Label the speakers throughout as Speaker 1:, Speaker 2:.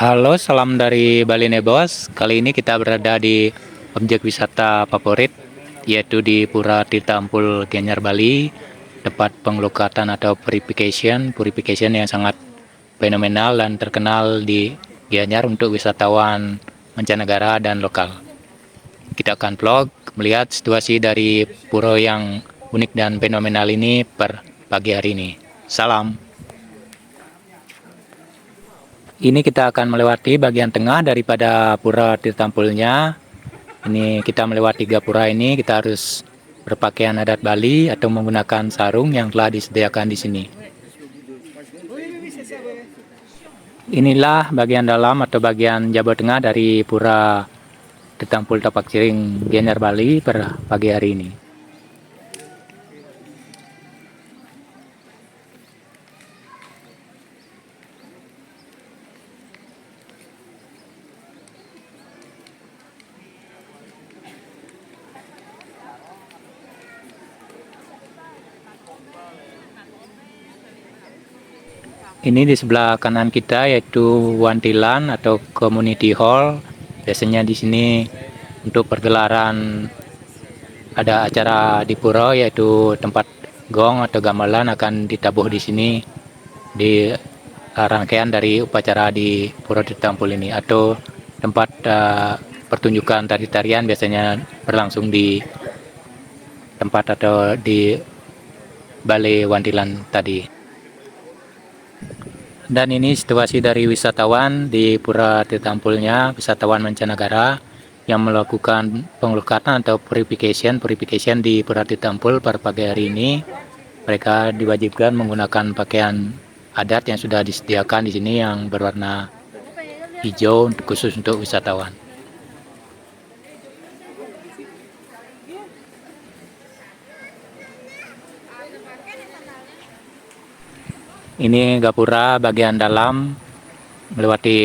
Speaker 1: Halo, salam dari Bali Nebos. Kali ini kita berada di objek wisata favorit, yaitu di Pura Tirta Ampul Gianyar Bali, tempat pengelukatan atau purification yang sangat fenomenal dan terkenal di Gianyar untuk wisatawan mancanegara dan lokal. Kita akan vlog melihat situasi dari pura yang unik dan fenomenal ini per pagi hari ini. Salam. Ini kita akan melewati bagian tengah daripada Pura Tirtampulnya. Ini kita melewati tiga pura ini, kita harus berpakaian adat Bali atau menggunakan sarung yang telah disediakan di sini. Inilah bagian dalam atau bagian Jawa Tengah dari Pura Tirtampul Tapak Ciring Gianyar Bali per pagi hari ini. Ini di sebelah kanan kita yaitu Wantilan atau Community Hall. Biasanya di sini untuk pergelaran ada acara di pura yaitu tempat gong atau gamelan akan ditabuh di sini di rangkaian dari upacara di Pura Tirtampul ini atau tempat pertunjukan tari-tarian biasanya berlangsung di tempat atau di Balai Wantilan tadi. Dan ini situasi dari wisatawan di Pura Tirtampulnya, wisatawan mancanegara yang melakukan pengelukatan atau purification di Pura Tirtampul pada pagi hari ini. Mereka diwajibkan menggunakan pakaian adat yang sudah disediakan di sini yang berwarna hijau khusus untuk wisatawan. Ini gapura bagian dalam. Melewati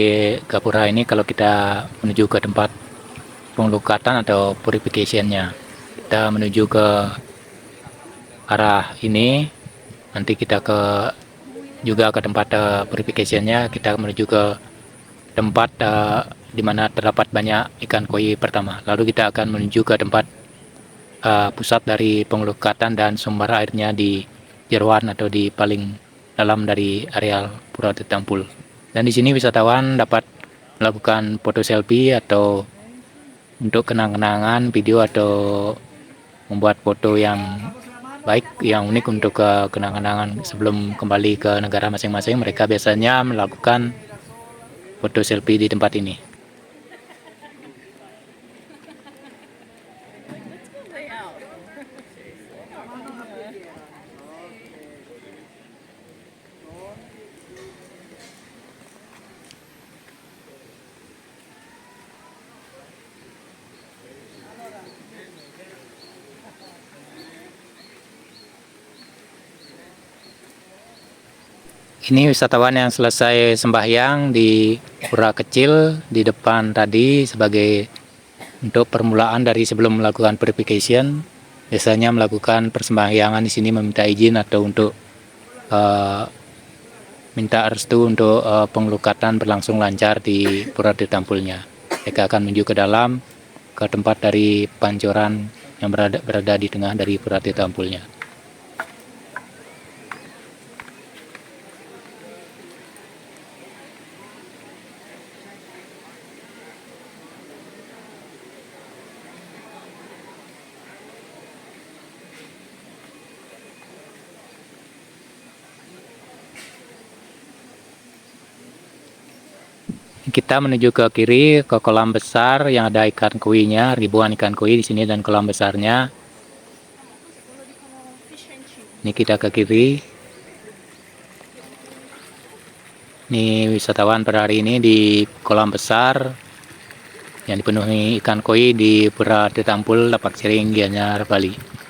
Speaker 1: gapura ini kalau kita menuju ke tempat pengelukatan atau purificationnya, kita menuju ke arah ini. Nanti kita juga ke tempat purificationnya, kita menuju ke tempat di mana terdapat banyak ikan koi pertama. Lalu kita akan menuju ke tempat pusat dari pengelukatan dan sumber airnya di jeruan atau di paling dalam dari areal Pura Tirtampul. Dan di sini wisatawan dapat melakukan foto selfie atau untuk kenang-kenangan video atau membuat foto yang baik, yang unik untuk kenang-kenangan sebelum kembali ke negara masing-masing. Mereka biasanya melakukan foto selfie di tempat ini. Ini wisatawan yang selesai sembahyang di pura kecil di depan tadi sebagai untuk permulaan dari sebelum melakukan purification. Biasanya melakukan persembahyangan di sini meminta izin atau untuk minta restu untuk pengelukatan berlangsung lancar di Pura Tirtampulnya. Mereka akan menuju ke dalam ke tempat dari pancoran yang berada di tengah dari Pura Tirtampulnya. Kita menuju ke kiri ke kolam besar yang ada ikan kuinya, ribuan ikan koi di sini dan kolam besarnya. Ini kita ke kiri. Ini wisatawan pada hari ini di kolam besar yang dipenuhi ikan koi di Pura Tirtampul Tapak Ciring Gianyar Bali.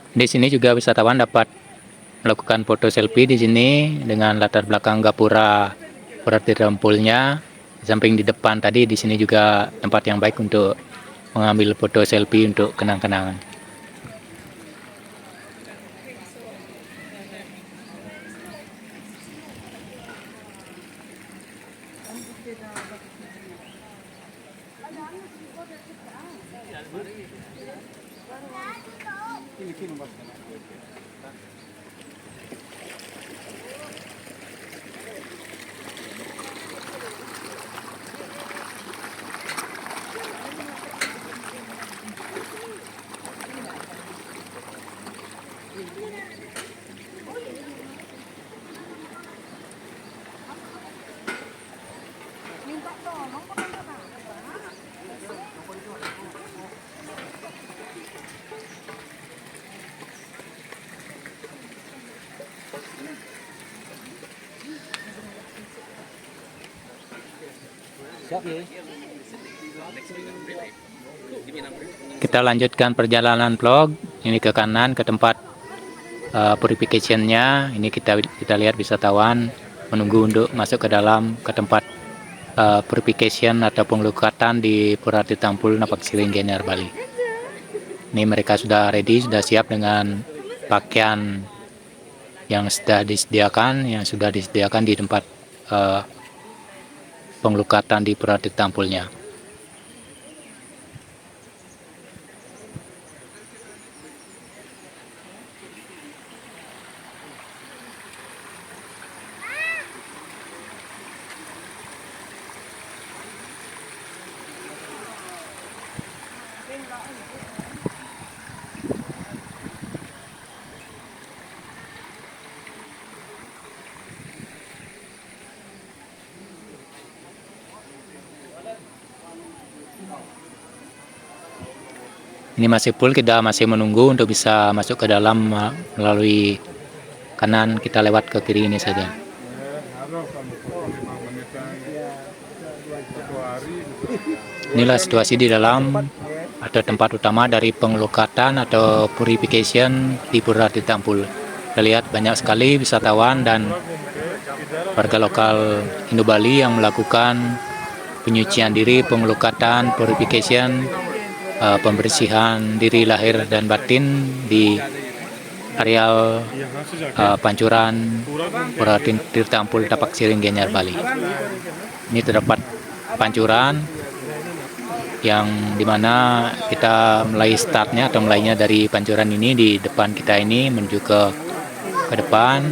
Speaker 1: Di sini juga wisatawan dapat melakukan foto selfie di sini dengan latar belakang gapura Pura Tirtampulnya. Di samping di depan tadi, di sini juga tempat yang baik untuk mengambil foto selfie untuk kenang-kenangan. Kita lanjutkan perjalanan vlog ini ke kanan ke tempat purification-nya. Ini kita lihat wisatawan menunggu untuk masuk ke dalam ke tempat purification atau pengelukatan di Pura Tirtampul Napak Siring Gianyar Bali. Ini mereka sudah ready, sudah siap dengan pakaian yang sudah disediakan di tempat pengelukatan di Pura Tirtampulnya. Ini masih full, kita masih menunggu untuk bisa masuk ke dalam melalui kanan, kita lewat ke kiri ini saja. Inilah situasi di dalam atau tempat utama dari pengelukatan atau purification di Pura Tirtampul. Kita lihat banyak sekali wisatawan dan warga lokal Indo Bali yang melakukan penyucian diri, pengelukatan, purification, pembersihan diri lahir dan batin di areal pancuran Pura Tirtampul Tapak Siring Gianyar Bali. Ini terdapat pancuran yang dimana kita mulai startnya atau mulainya dari pancuran ini di depan kita ini menuju ke depan,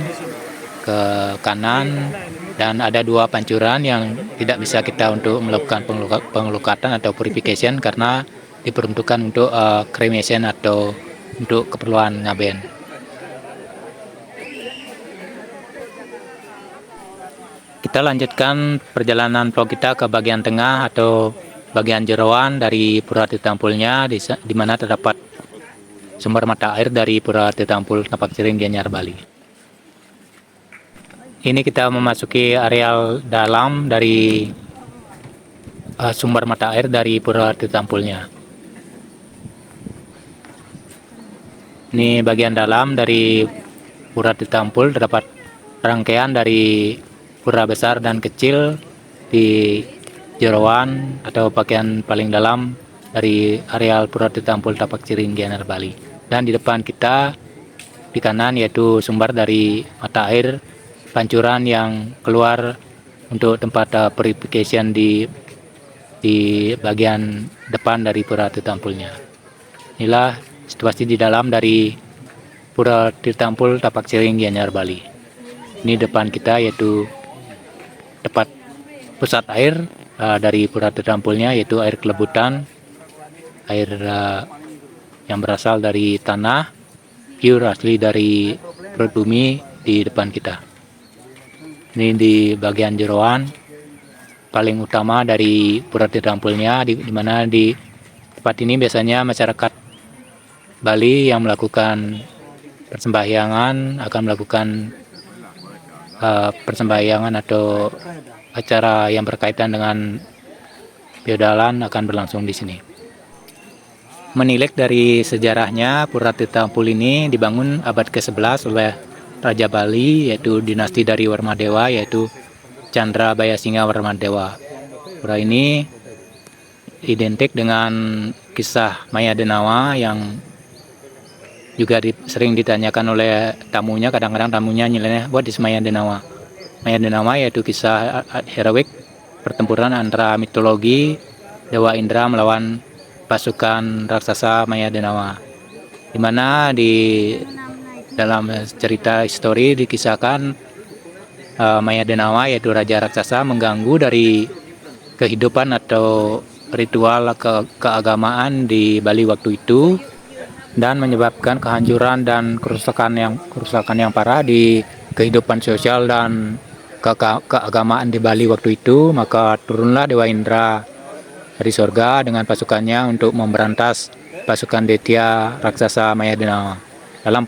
Speaker 1: ke kanan, dan ada dua pancuran yang tidak bisa kita untuk melakukan pengelukatan atau purification karena diperuntukkan untuk cremation atau untuk keperluan ngaben. Kita lanjutkan perjalanan vlog kita ke bagian tengah atau bagian jeroan dari Pura Tirtampulnya, di mana terdapat sumber mata air dari Pura Tirtampul Napak Siring Gianyar Bali. Ini kita memasuki areal dalam dari sumber mata air dari Pura Tirtampulnya. Ini bagian dalam dari Pura Tirtampul, terdapat rangkaian dari pura besar dan kecil di jeroan atau bagian paling dalam dari areal Pura Tirtampul Tapak Siring Gianyar Bali. Dan di depan kita di kanan yaitu sumber dari mata air pancuran yang keluar untuk tempat purification di bagian depan dari Pura Tirtampulnya. Inilah situasi di dalam dari Pura Tirtampul Tapak Siring Gianyar Bali. Ini depan kita yaitu tempat pusat air dari Pura Tirtampulnya, yaitu air kelebutan, air yang berasal dari tanah, pure asli dari perut bumi di depan kita. Ini di bagian jeroan paling utama dari Pura Tirtampulnya, di mana di tempat ini biasanya masyarakat Bali yang melakukan persembahyangan akan melakukan persembahyangan atau acara yang berkaitan dengan biodalan akan berlangsung di sini. Menilik dari sejarahnya, Pura Tirtampul ini dibangun abad ke-11 oleh Raja Bali, yaitu dinasti dari Warmadewa, yaitu Chandra Bayasinga Warmadewa. Pura ini identik dengan kisah Maya Denawa yang juga sering ditanyakan oleh tamunya. Kadang-kadang tamunya nilainya, what is Maya Denawa? Maya Denawa yaitu kisah heroik pertempuran antara mitologi Dewa Indra melawan pasukan raksasa Maya Denawa, di mana di dalam cerita histori dikisahkan Maya Denawa yaitu raja raksasa mengganggu dari kehidupan atau ritual keagamaan di Bali waktu itu, dan menyebabkan kehancuran dan kerusakan yang parah di kehidupan sosial dan keagamaan di Bali waktu itu. Maka turunlah Dewa Indra dari surga dengan pasukannya untuk memberantas pasukan Detya raksasa Maya Denawa. Dalam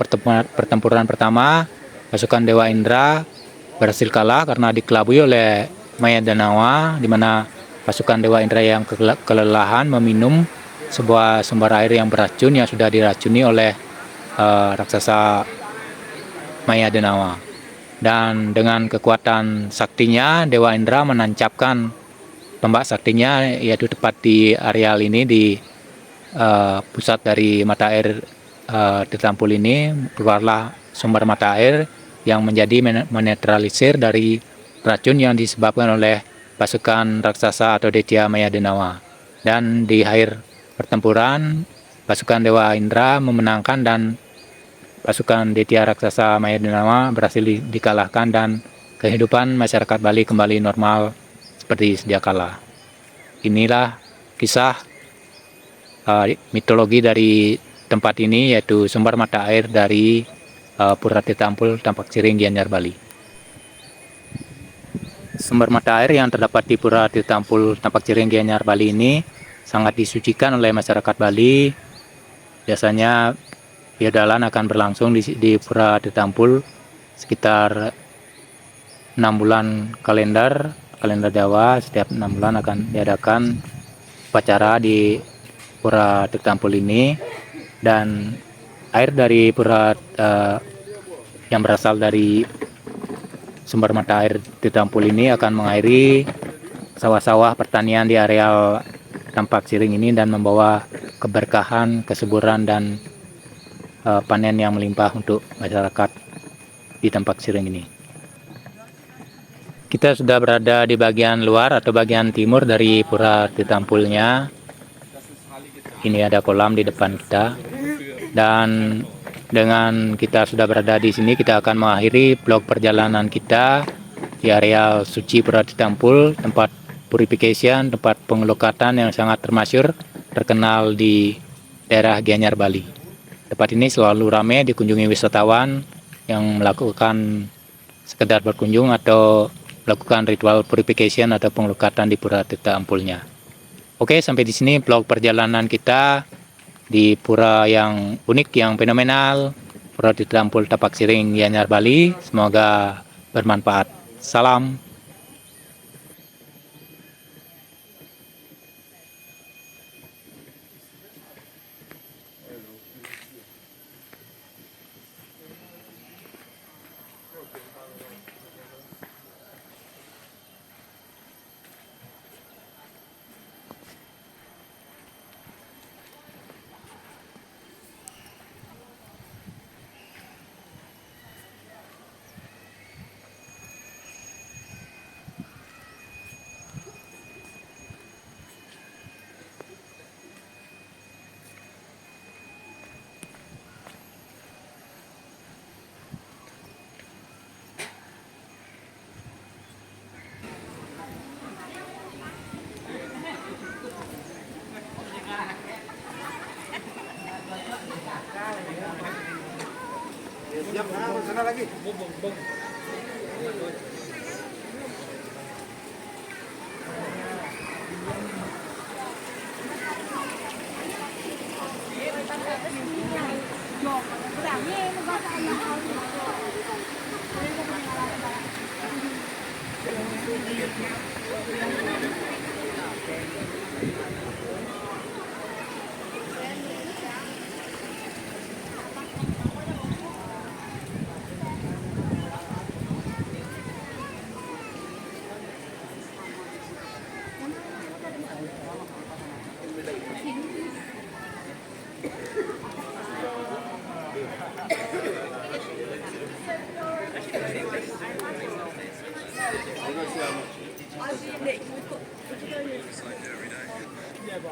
Speaker 1: pertempuran pertama, pasukan Dewa Indra berhasil kalah karena dikelabui oleh Maya Denawa, di mana pasukan Dewa Indra yang kelelahan meminum sebuah sumber air yang beracun yang sudah diracuni oleh raksasa Maya Denawa. Dan dengan kekuatan saktinya, Dewa Indra menancapkan tombak saktinya, yaitu tepat di areal ini, di pusat dari mata air Tirtampul ini. Keluarlah sumber mata air yang menjadi menetralisir dari racun yang disebabkan oleh pasukan raksasa atau Detya Maya Denawa. Dan di akhir pertempuran, pasukan Dewa Indra memenangkan dan pasukan Detya raksasa Maya Denawa berhasil dikalahkan, dan kehidupan masyarakat Bali kembali normal seperti sedia kala. Inilah kisah mitologi dari tempat ini, yaitu sumber mata air dari Pura Tirtampul Tampak Siring, Gianyar, Bali. Sumber mata air yang terdapat di Pura Tirtampul Tampak Siring, Gianyar, Bali ini sangat disucikan oleh masyarakat Bali. Biasanya Biodalan akan berlangsung di Pura Tirtampul sekitar 6 bulan kalender Jawa. Setiap 6 bulan akan diadakan upacara di Pura Tirtampul ini, dan air dari pura yang berasal dari sumber mata air Tirtampul ini akan mengairi sawah-sawah pertanian di areal Tampak Siring ini dan membawa keberkahan, kesuburan, dan panen yang melimpah untuk masyarakat di Tampak Siring ini. Kita sudah berada di bagian luar atau bagian timur dari Pura Tirtampulnya. Ini ada kolam di depan kita, dan dengan kita sudah berada di sini, kita akan mengakhiri vlog perjalanan kita di areal suci Pura Tirtampul, tempat purification, tempat pengelukatan yang sangat terkenal di daerah Gianyar, Bali. Tempat ini selalu ramai dikunjungi wisatawan yang melakukan sekedar berkunjung atau melakukan ritual purification atau pengelukatan di Pura Tirtampulnya. Oke, sampai di sini vlog perjalanan kita di pura yang unik, yang fenomenal, Pura Tirtampul Tampak Siring, Gianyar, Bali. Semoga bermanfaat. Salam.
Speaker 2: Sana lagi. You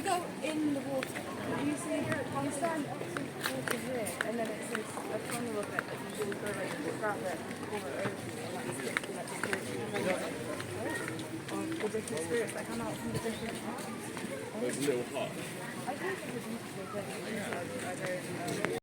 Speaker 2: go in the water, you see on stand water here, and then it says a tunnel of it that you can go like grab it, pull it over, and like stick to like security. Or the different spirits that come out from the different parts.
Speaker 3: There's a little hut.
Speaker 2: I think it was useful, but I don't